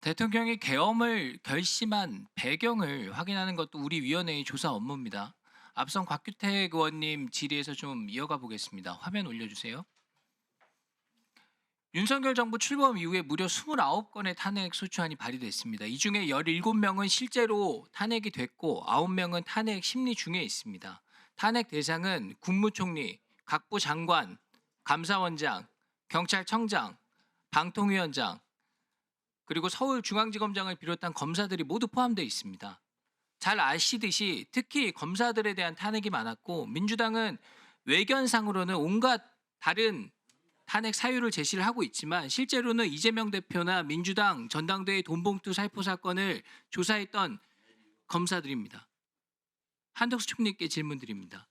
대통령이 계엄을 결심한 배경을 확인하는 것도 우리 위원회의 조사 업무입니다. 앞선 곽규택 의원님 질의에서 좀 이어가 보겠습니다. 화면 올려주세요. 윤석열 정부 출범 이후에 무려 29건의 탄핵 소추안이 발의됐습니다. 이 중에 17명은 실제로 탄핵이 됐고 9명은 탄핵 심리 중에 있습니다. 탄핵 대상은 국무총리, 각부 장관, 감사원장, 경찰청장, 방통위원장, 그리고 서울중앙지검장을 비롯한 검사들이 모두 포함되어 있습니다. 잘 아시듯이 특히 검사들에 대한 탄핵이 많았고 민주당은 외견상으로는 온갖 다른 탄핵 사유를 제시를 하고 있지만 실제로는 이재명 대표나 민주당 전당대회 돈봉투 살포 사건을 조사했던 검사들입니다. 한덕수 총리께 질문드립니다.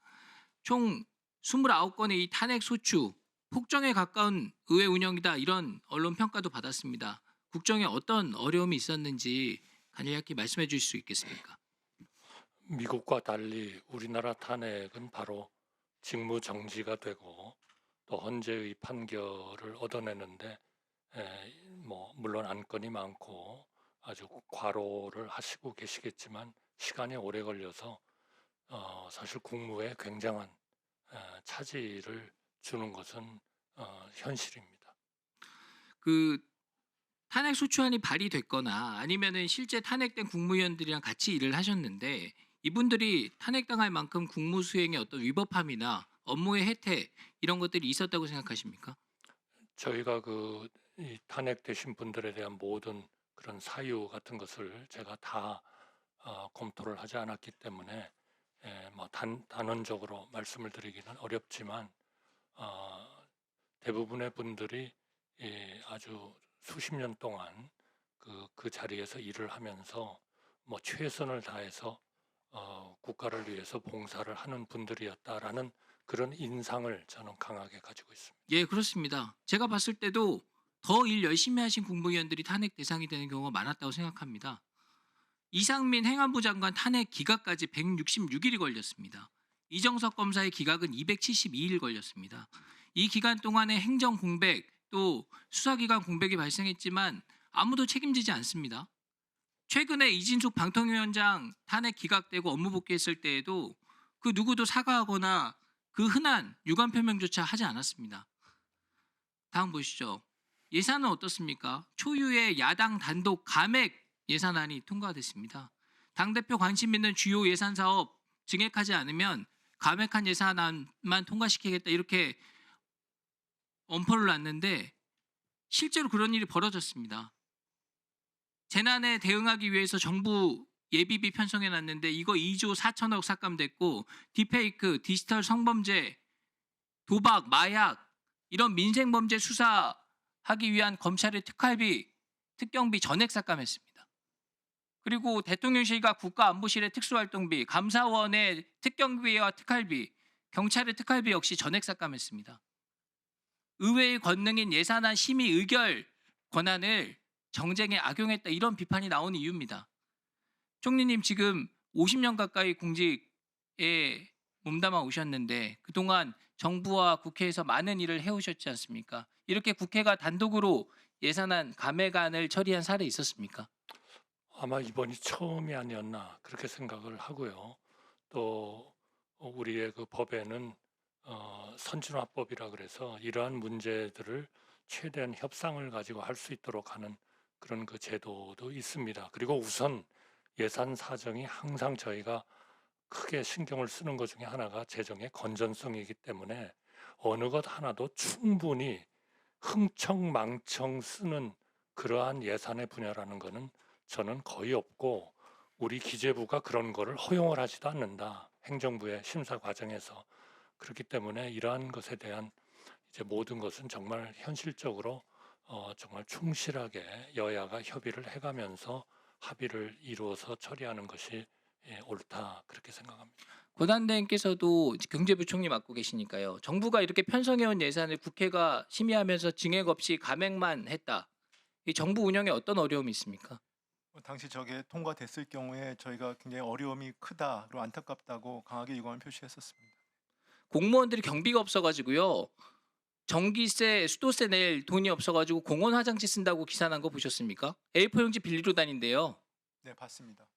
총 29건의 이 탄핵 소추, 폭정에 가까운 의회 운영이다 이런 언론 평가도 받았습니다. 국정에 어떤 어려움이 있었는지 간략히 말씀해 주실 수 있겠습니까? 미국과 달리 우리나라 탄핵은 바로 직무 정지가 되고 또 헌재의 판결을 얻어내는데 물론 안건이 많고 아주 과로를 하시고 계시겠지만 시간이 오래 걸려서 사실 국무에 굉장한 차질을 주는 것은 현실입니다. 그 탄핵 소추안이 발의됐거나 아니면은 실제 탄핵된 국무위원들이랑 같이 일을 하셨는데 이분들이 탄핵당할 만큼 국무 수행에 어떤 위법함이나 업무의 해태 이런 것들이 있었다고 생각하십니까? 저희가 이 탄핵되신 분들에 대한 모든 그런 사유 같은 것을 제가 다 검토를 하지 않았기 때문에 단언적으로 말씀을 드리기는 어렵지만 대부분의 분들이 아주 수십 년 동안 그 자리에서 일을 하면서 최선을 다해서 국가를 위해서 봉사를 하는 분들이었다라는 그런 인상을 저는 강하게 가지고 있습니다. 예, 그렇습니다. 제가 봤을 때도 더 일 열심히 하신 국무위원들이 탄핵 대상이 되는 경우가 많았다고 생각합니다. 이상민 행안부 장관 탄핵 기각까지 166일이 걸렸습니다. 이정석 검사의 기각은 272일 걸렸습니다. 이 기간 동안에 행정 공백 또 수사기관 공백이 발생했지만 아무도 책임지지 않습니다. 최근에 이진숙 방통위원장 탄핵 기각되고 업무 복귀했을 때에도 그 누구도 사과하거나 그 흔한 유감 표명조차 하지 않았습니다. 다음 보시죠. 예산은 어떻습니까? 초유의 야당 단독 감액 예산안이 통과됐습니다. 당대표 관심 있는 주요 예산 사업 증액하지 않으면 감액한 예산안만 통과시키겠다 이렇게 엄포를 놨는데 실제로 그런 일이 벌어졌습니다. 재난에 대응하기 위해서 정부 예비비 편성해 놨는데 이거 2조 4천억 삭감됐고 딥페이크, 디지털 성범죄, 도박, 마약 이런 민생범죄 수사하기 위한 검찰의 특활비, 특경비 전액 삭감했습니다. 그리고 대통령실과 국가안보실의 특수활동비, 감사원의 특경비와 특활비, 경찰의 특활비 역시 전액 삭감했습니다. 의회의 권능인 예산안 심의 의결 권한을 정쟁에 악용했다 이런 비판이 나오는 이유입니다. 총리님 지금 50년 가까이 공직에 몸담아 오셨는데 그동안 정부와 국회에서 많은 일을 해오셨지 않습니까? 이렇게 국회가 단독으로 예산안 감액안을 처리한 사례 있었습니까? 아마 이번이 처음이 아니었나 그렇게 생각을 하고요. 또 우리의 그 법에는 선진화법이라 그래서 이러한 문제들을 최대한 협상을 가지고 할 수 있도록 하는 그런 그 제도도 있습니다. 그리고 우선 예산 사정이 항상 저희가 크게 신경을 쓰는 것 중에 하나가 재정의 건전성이기 때문에 어느 것 하나도 충분히 흥청망청 쓰는 그러한 예산의 분야라는 것은 저는 거의 없고 우리 기재부가 그런 거를 허용을 하지도 않는다. 행정부의 심사 과정에서. 그렇기 때문에 이러한 것에 대한 이제 모든 것은 정말 현실적으로 정말 충실하게 여야가 협의를 해가면서 합의를 이루어서 처리하는 것이 옳다 그렇게 생각합니다. 권한대행께서도 경제부총리 맡고 계시니까요. 정부가 이렇게 편성해온 예산을 국회가 심의하면서 증액 없이 감액만 했다. 이 정부 운영에 어떤 어려움이 있습니까? 당시 저게 통과됐을 경우에 저희가 굉장히 어려움이 크다, 그리고 안타깝다고 강하게 유감을 표시했었습니다. 공무원들이 경비가 없어가지고요. 전기세, 수도세 낼 돈이 없어가지고 공원 화장지 쓴다고 기사 난 거 보셨습니까? A4 용지 빌리러 다닌대요. 네, 봤습니다.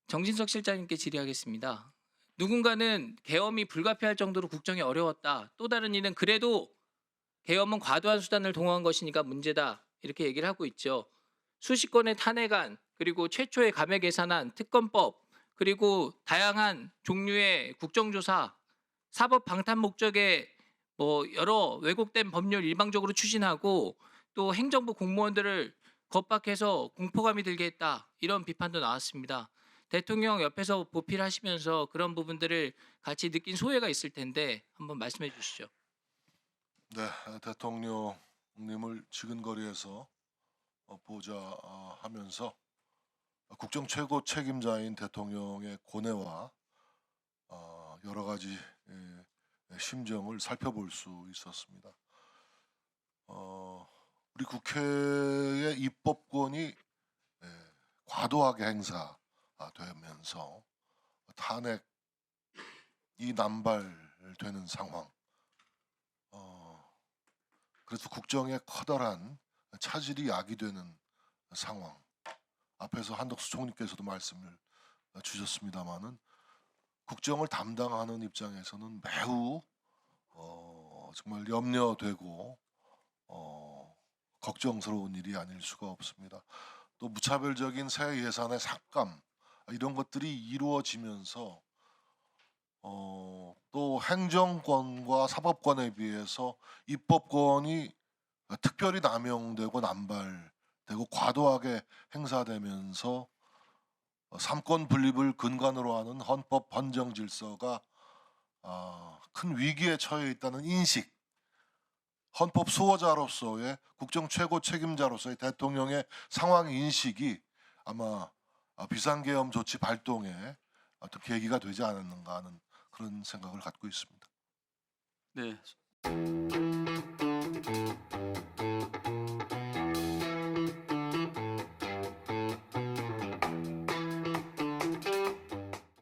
정진석 실장님께 질의하겠습니다. 누군가는 계엄이 불가피할 정도로 국정이 어려웠다. 또 다른 이는 그래도 계엄은 과도한 수단을 동원한 것이니까 문제다. 이렇게 얘기를 하고 있죠. 수십 건의 탄핵안, 그리고 최초의 감액 예산안, 특검법, 그리고 다양한 종류의 국정조사, 사법 방탄 목적의 여러 왜곡된 법률 일방적으로 추진하고 또 행정부 공무원들을 겁박해서 공포감이 들게 했다. 이런 비판도 나왔습니다. 대통령 옆에서 보필하시면서 그런 부분들을 같이 느낀 소회가 있을 텐데 한번 말씀해 주시죠. 네, 대통령님을 지근거리에서 보자 하면서 국정 최고 책임자인 대통령의 고뇌와 여러 가지 심정을 살펴볼 수 있었습니다. 우리 국회의 입법권이 과도하게 행사되면서 탄핵이 남발되는 상황. 그래서 국정에 커다란 차질이 야기되는 상황. 앞에서 한덕수 총리께서도 말씀을 주셨습니다마는 국정을 담당하는 입장에서는 매우 정말 염려되고 걱정스러운 일이 아닐 수가 없습니다. 또 무차별적인 새 예산의 삭감 이런 것들이 이루어지면서 또 행정권과 사법권에 비해서 입법권이 특별히 남용되고 남발되고 과도하게 행사되면서 삼권 분립을 근간으로 하는 헌법 헌정 질서가 큰 위기에 처해 있다는 인식, 헌법 수호자로서의 국정 최고 책임자로서의 대통령의 상황 인식이 아마 비상계엄 조치 발동에 어떤 계기가 되지 않았는가 하는 그런 생각을 갖고 있습니다. 네.